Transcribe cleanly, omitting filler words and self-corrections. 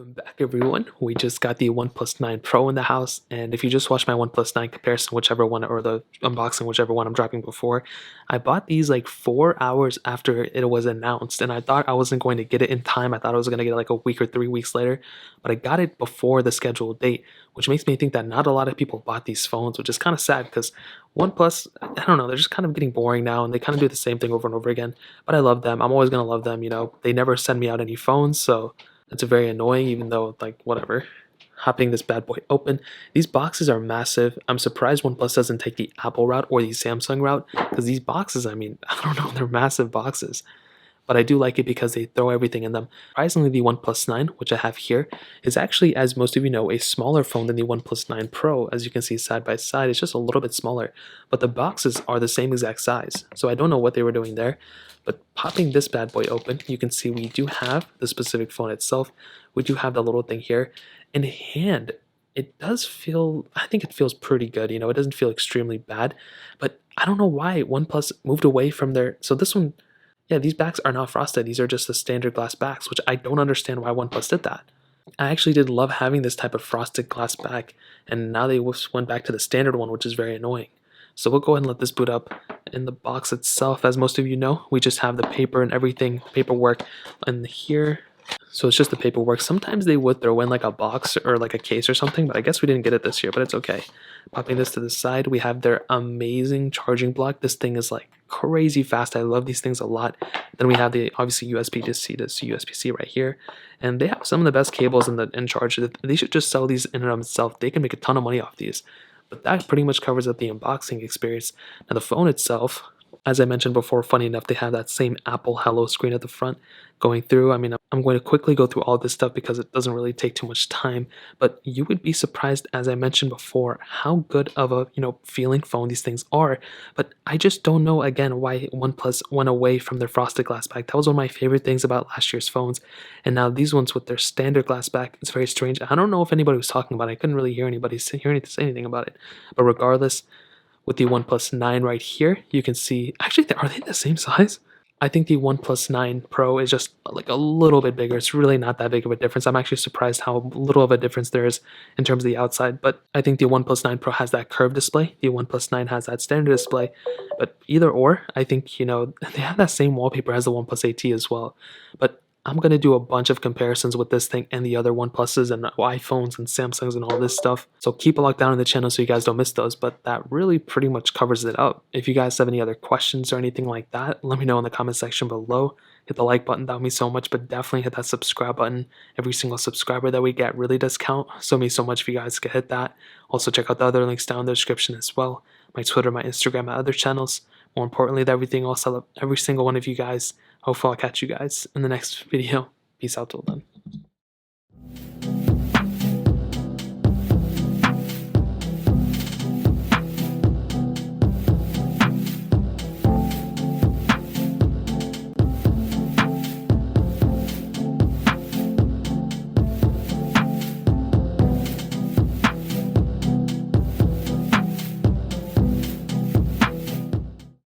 Welcome back, everyone. We just got the OnePlus 9 Pro in the house, and if you just watched my OnePlus 9 comparison, whichever one, or the unboxing, whichever one I'm dropping before, I bought these like 4 hours after it was announced, and I thought I wasn't going to get it in time. I thought I was going to get it like a week or 3 weeks later, but I got it before the scheduled date, which makes me think that not a lot of people bought these phones, which is kind of sad because OnePlus, I don't know, they're just kind of getting boring now, and they kind of do the same thing over and over again, but I love them. I'm always going to love them, they never send me out any phones, so it's very annoying, even though, like, whatever. Hopping this bad boy open. These boxes are massive. I'm surprised OnePlus doesn't take the Apple route or the Samsung route, because these boxes, I mean, I don't know, they're massive boxes. But I do like it because they throw everything in them. Surprisingly, the OnePlus 9, which I have here, is actually, as most of you know, a smaller phone than the OnePlus 9 Pro. As you can see side by side, it's just a little bit smaller. But the boxes are the same exact size. So I don't know what they were doing there. But popping this bad boy open, you can see we do have the specific phone itself. We do have the little thing here. In hand, it does feel, I think it feels pretty good. It doesn't feel extremely bad. But I don't know why OnePlus moved away from their, so this one, yeah, these backs are not frosted. These are just the standard glass backs, which I don't understand why OnePlus did that. I actually did love having this type of frosted glass back, and now they went back to the standard one, which is very annoying. So we'll go ahead and let this boot up. In the box itself, as most of you know, we just have the paper and everything, paperwork in here. So it's just the paperwork. Sometimes they would throw in like a box or like a case or something, but I guess we didn't get it this year, but it's okay. Popping this to the side, we have their amazing charging block. This thing is like crazy fast. I love these things a lot. Then we have the obviously USB-C to USB-C right here, and they have some of the best cables in charge. They should just sell these in and of itself. They can make a ton of money off these. But that pretty much covers up the unboxing experience. Now the phone itself, as I mentioned before, funny enough, they have that same Apple Hello screen at the front going through. I mean, I'm going to quickly go through all this stuff because it doesn't really take too much time, but you would be surprised, as I mentioned before, how good of a, feeling phone these things are. But I just don't know, again, why OnePlus went away from their frosted glass back. That was one of my favorite things about last year's phones. And now these ones with their standard glass back, it's very strange. I don't know if anybody was talking about it. I couldn't really hear anybody say anything about it. But regardless, with the OnePlus 9 right here, you can see, actually, are they the same size? I think the OnePlus 9 Pro is just like a little bit bigger. It's really not that big of a difference. I'm actually surprised how little of a difference there is in terms of the outside. But I think the OnePlus 9 Pro has that curved display. The OnePlus 9 has that standard display. But either or, I think, they have that same wallpaper as the OnePlus 8T as well. But I'm going to do a bunch of comparisons with this thing and the other OnePluses and iPhones and Samsungs and all this stuff. So keep a look down in the channel so you guys don't miss those. But that really pretty much covers it up. If you guys have any other questions or anything like that, let me know in the comment section below. Hit the like button, that would mean so much, but definitely hit that subscribe button. Every single subscriber that we get really does count. So it means so much if you guys could hit that. Also check out the other links down in the description as well. My Twitter, my Instagram, my other channels. More importantly than everything else, I love every single one of you guys. Hopefully I'll catch you guys in the next video. Peace out till then.